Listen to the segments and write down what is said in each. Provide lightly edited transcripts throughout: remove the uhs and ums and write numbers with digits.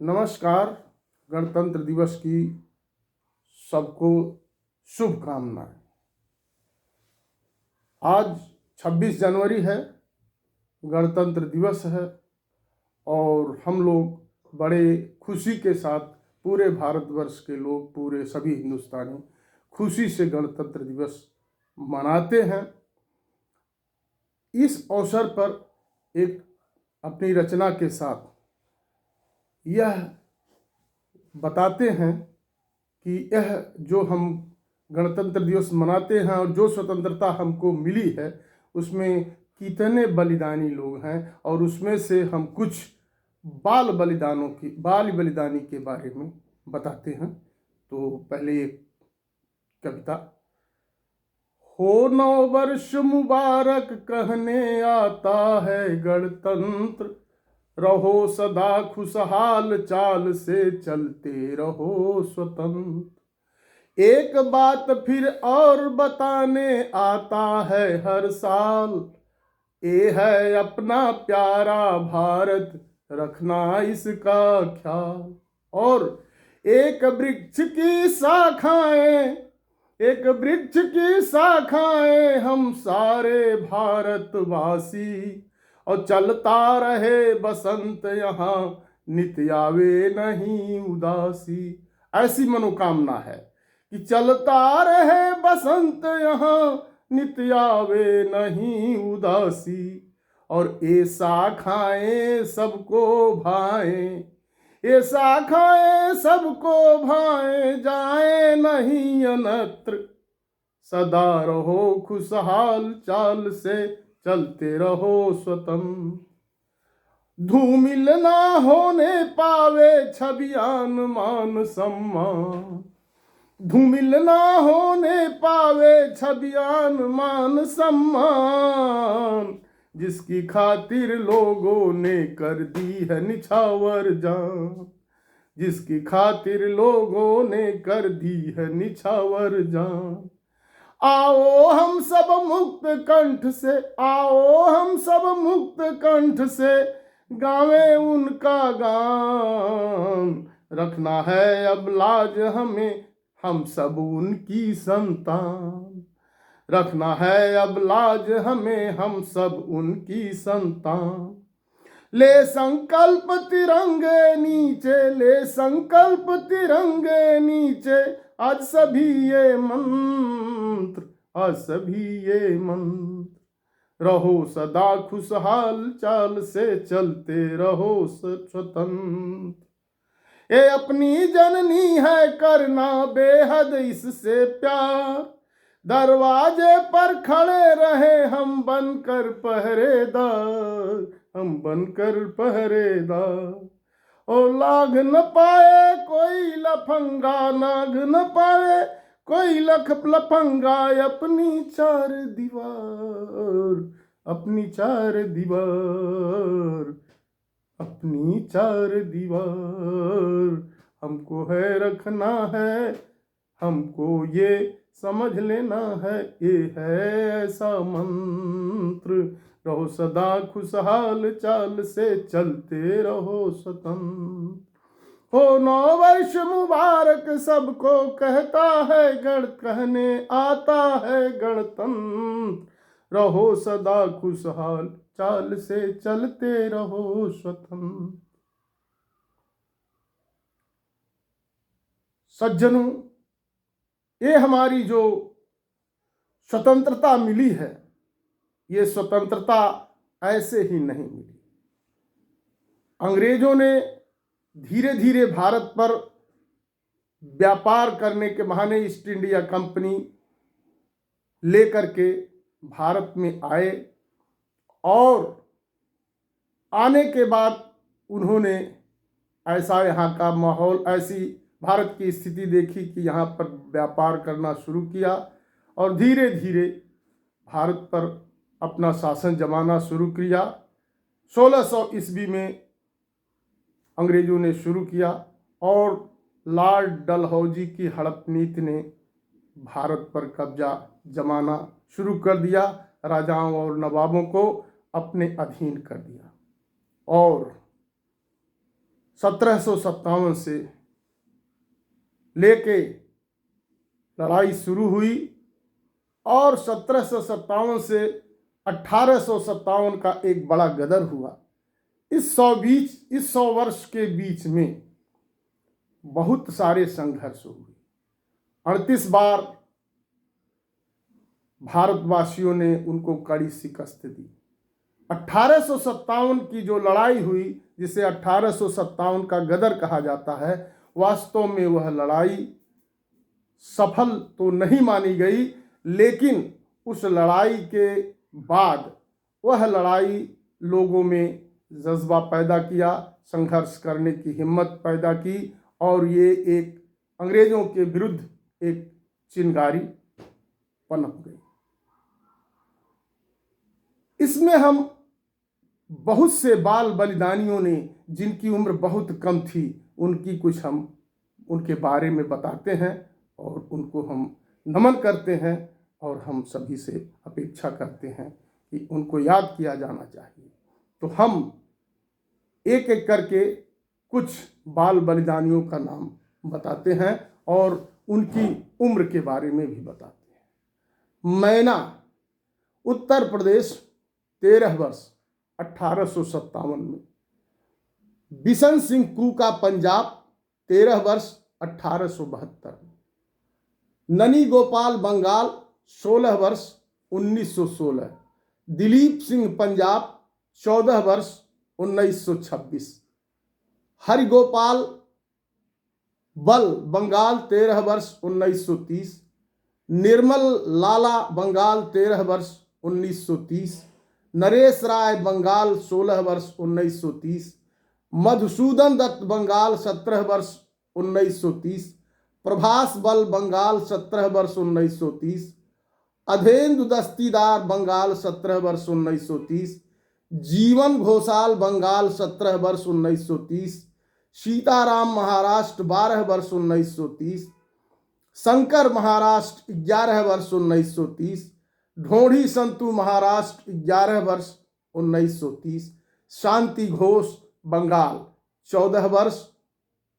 नमस्कार। गणतंत्र दिवस की सबको शुभकामनाएं। आज 26 जनवरी है, गणतंत्र दिवस है और हम लोग बड़े खुशी के साथ पूरे भारतवर्ष के लोग, पूरे सभी हिंदुस्तानी खुशी से गणतंत्र दिवस मनाते हैं। इस अवसर पर एक अपनी रचना के साथ यह बताते हैं कि यह जो हम गणतंत्र दिवस मनाते हैं और जो स्वतंत्रता हमको मिली है उसमें कितने बलिदानी लोग हैं और उसमें से हम कुछ बाल बलिदानी के बारे में बताते हैं। तो पहले एक कविता। हो 9 वर्ष मुबारक कहने आता है गणतंत्र, रहो सदा खुशहाल चाल से चलते रहो स्वतंत्र। एक बात फिर और बताने आता है हर साल, ये है अपना प्यारा भारत, रखना इसका ख्याल। और एक वृक्ष की शाखाएं हम सारे भारतवासी, और चलता रहे बसंत यहाँ, नित आवे नहीं उदासी। ऐसी मनोकामना है कि चलता रहे बसंत यहाँ, नित आवे नहीं उदासी। और ये शाखाएं सबको भाएं, ये शाखाएं सबको भाएं, जाए नहीं अनत्र। सदा रहो खुशहाल चाल से चलते रहो स्वतंत्र। धूमिल ना होने पावे छबियान मान सम्मान, धूमिल ना होने पावे छबियान मान सम्मान। जिसकी खातिर लोगों ने कर दी है निछावर जान, जिसकी खातिर लोगों ने कर दी है निछावर जान। आओ हम सब मुक्त कंठ से, आओ हम सब मुक्त कंठ से, गावे उनका गान। रखना है अब लाज हमें, हम सब उनकी संतान। रखना है अब लाज हमें, हम सब उनकी संतान। ले संकल्प तिरंगे नीचे, ले संकल्प तिरंगे नीचे, आज सभी ये मंत्र, आज सभी ये मंत्र। रहो सदा खुशहाल चाल से चलते रहो स्वतंत्र। ये अपनी जननी है करना बेहद इससे प्यार, दरवाजे पर खड़े रहे हम बनकर पहरेदार, हम बनकर पहरेदार। और लाग न पाए कोई लफंगा, नाग न पाए कोई लफंगा, अपनी चार दीवार, अपनी चार दीवार, अपनी चार दीवार। हमको है रखना है, हमको ये समझ लेना है, ये है ऐसा मंत्र। रहो सदा खुशहाल चाल से चलते रहो स्वतंत्र। हो 9 वर्ष मुबारक सबको कहता है कहने आता है गणतंत्र। रहो सदा खुशहाल चाल से चलते रहो स्वतंत्र। सज्जनों, ये हमारी जो स्वतंत्रता मिली है, ये स्वतंत्रता ऐसे ही नहीं मिली। अंग्रेजों ने धीरे धीरे भारत पर व्यापार करने के बहाने ईस्ट इंडिया कंपनी लेकर के भारत में आए, और आने के बाद उन्होंने ऐसा यहाँ का माहौल, ऐसी भारत की स्थिति देखी कि यहाँ पर व्यापार करना शुरू किया और धीरे धीरे भारत पर अपना शासन जमाना शुरू किया। 1600 ईस्वी में अंग्रेजों ने शुरू किया और लॉर्ड डलहौजी की हड़प नीति ने भारत पर कब्जा जमाना शुरू कर दिया, राजाओं और नवाबों को अपने अधीन कर दिया। और 1757 से लेके लड़ाई शुरू हुई और 1757 से 1857 का एक बड़ा गदर हुआ। इस 100 वर्ष के बीच में बहुत सारे संघर्ष हुए। 38 बार भारतवासियों ने उनको कड़ी शिकस्त दी। 1857 की जो लड़ाई हुई, जिसे 1857 का गदर कहा जाता है, वास्तव में वह लड़ाई सफल तो नहीं मानी गई, लेकिन उस लड़ाई के बाद वह लड़ाई लोगों में जज्बा पैदा किया, संघर्ष करने की हिम्मत पैदा की और ये एक अंग्रेजों के विरुद्ध एक चिंगारी पनप गई। इसमें हम बहुत से बाल बलिदानियों ने, जिनकी उम्र बहुत कम थी, उनकी कुछ हम उनके बारे में बताते हैं और उनको हम नमन करते हैं और हम सभी से अपेक्षा करते हैं कि उनको याद किया जाना चाहिए। तो हम एक एक करके कुछ बाल बलिदानियों का नाम बताते हैं और उनकी उम्र के बारे में भी बताते हैं। मैना, उत्तर प्रदेश, 13 वर्ष 1857 में। बिशन सिंह कूका, पंजाब, 13 वर्ष 1872 में। ननी गोपाल, बंगाल, 16 वर्ष 1916। दिलीप सिंह, पंजाब, 14 वर्ष 1926। हरिगोपाल बल, बंगाल, 13 वर्ष 1930। निर्मल लाला, बंगाल, 13 वर्ष 1930। नरेश राय, बंगाल, 16 वर्ष 1930। मधुसूदन दत्त, बंगाल, 17 वर्ष 1930। प्रभास बल, बंगाल, 17 वर्ष 1930। अधेंदु दस्तीदार, बंगाल, 17 वर्ष 1930। जीवन घोषाल, बंगाल, 17 वर्ष 1930। सीताराम, महाराष्ट्र, 12 वर्ष 1930। शंकर, महाराष्ट्र, 11 वर्ष 1930। ढोढ़ी संतु, महाराष्ट्र, 11 वर्ष 1930। शांति घोष, बंगाल, 14 वर्ष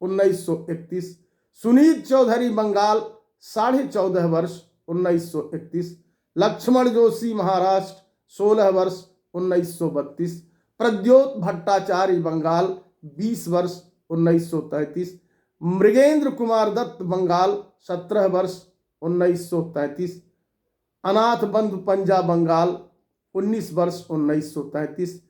1931। सुनीत चौधरी, बंगाल, 14.5 वर्ष 1931। लक्ष्मण जोशी, महाराष्ट्र, 16 वर्ष 1932। प्रद्योत भट्टाचार्य, बंगाल, 20 वर्ष 1933। मृगेंद्र कुमार दत्त, बंगाल, 17 वर्ष 1933। अनाथ बंधु पंजा, बंगाल, 19 वर्ष 1933।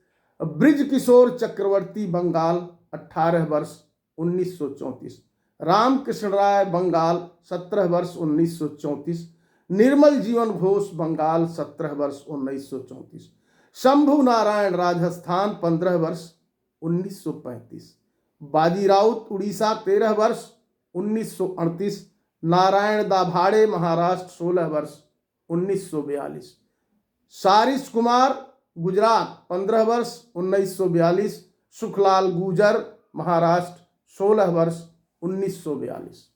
ब्रिज किशोर चक्रवर्ती, बंगाल, 18 वर्ष 1934। रामकृष्ण राय, बंगाल, 17 वर्ष 1934। निर्मल जीवन घोष, बंगाल, 17 वर्ष 1934। शंभु नारायण, राजस्थान, 15 वर्ष 1935। बाजी राउत, उड़ीसा, 13 वर्ष 1938। नारायण दाभाड़े, महाराष्ट्र, 16 वर्ष 1942। सारिस कुमार, गुजरात, 15 वर्ष 1942। सुखलाल गुजर, महाराष्ट्र, 16 वर्ष 1942।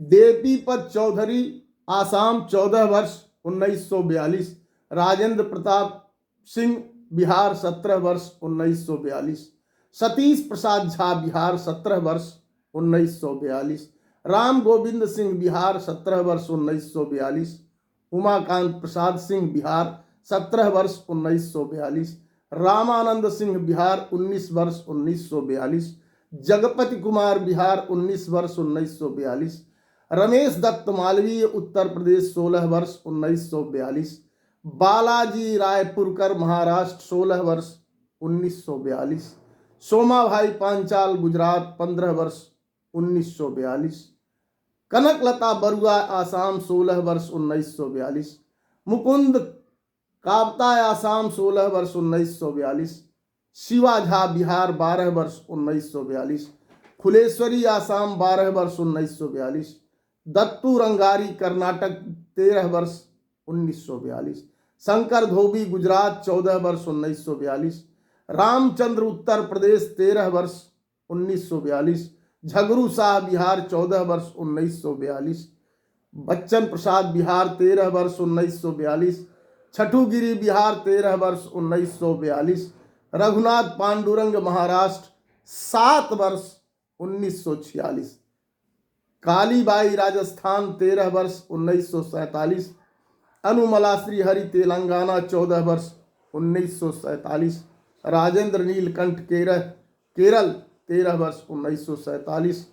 देवीपत चौधरी, आसाम, 14 वर्ष 1942। राजेंद्र प्रताप सिंह, बिहार, 17 वर्ष 1942। सतीश प्रसाद झा, बिहार, 17 वर्ष 1942। राम गोविंद सिंह, बिहार, 17 वर्ष 1942। उमाकांत प्रसाद सिंह, बिहार, 17 वर्ष 1942। रामानंद सिंह, बिहार, 19 वर्ष 1942। जगपति कुमार, बिहार, 19 वर्ष 1942। रमेश दत्त मालवीय, उत्तर प्रदेश, 16 वर्ष 1942। बालाजी रायपुरकर, महाराष्ट्र, 16 वर्ष 1942। सोमाभाई पांचाल, गुजरात, 15 वर्ष 1942। कनकलता बरुआ, आसाम, 16 वर्ष 1942। मुकुंद कावता, आसाम, 16 वर्ष 1942। शिवा झा, बिहार, 12 वर्ष 1942। फुलेश्वरी, आसाम, 12 वर्ष 1942। दत्तू रंगारी, कर्नाटक, 13 वर्ष 1942। शंकर धोबी, गुजरात, 14 वर्ष 1942। रामचंद्र, उत्तर प्रदेश, 13 वर्ष 1942। झगरू शाह, बिहार, 14 वर्ष 1942। बच्चन प्रसाद बिहार 13 वर्ष 1942, छठुगिरी बिहार 13 वर्ष 1942, रघुनाथ पांडुरंग महाराष्ट्र 7 वर्ष 1946, कालीबाई राजस्थान 13 वर्ष 1947, अनुमला श्रीहरि तेलंगाना 14 वर्ष 1947, राजेंद्र नीलकंठ केरल 13 वर्ष 1947।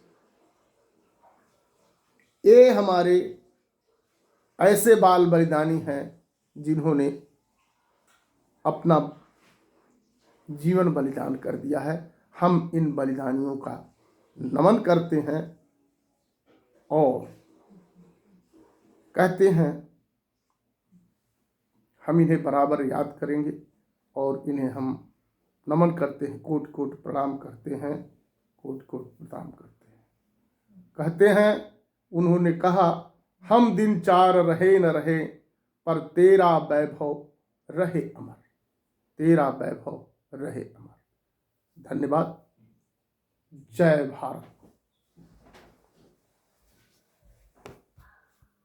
ये हमारे ऐसे बाल बलिदानी हैं जिन्होंने अपना जीवन बलिदान कर दिया है। हम इन बलिदानियों का नमन करते हैं और कहते हैं हम इन्हें बराबर याद करेंगे और इन्हें हम नमन करते हैं, कोट कोट प्रणाम करते हैं, कोट कोट प्रणाम करते हैं। कहते हैं उन्होंने कहा, हम दिन 4 रहे न रहे पर तेरा वैभव रहे अमर, तेरा वैभव रहे अमर। धन्यवाद। जय भारत।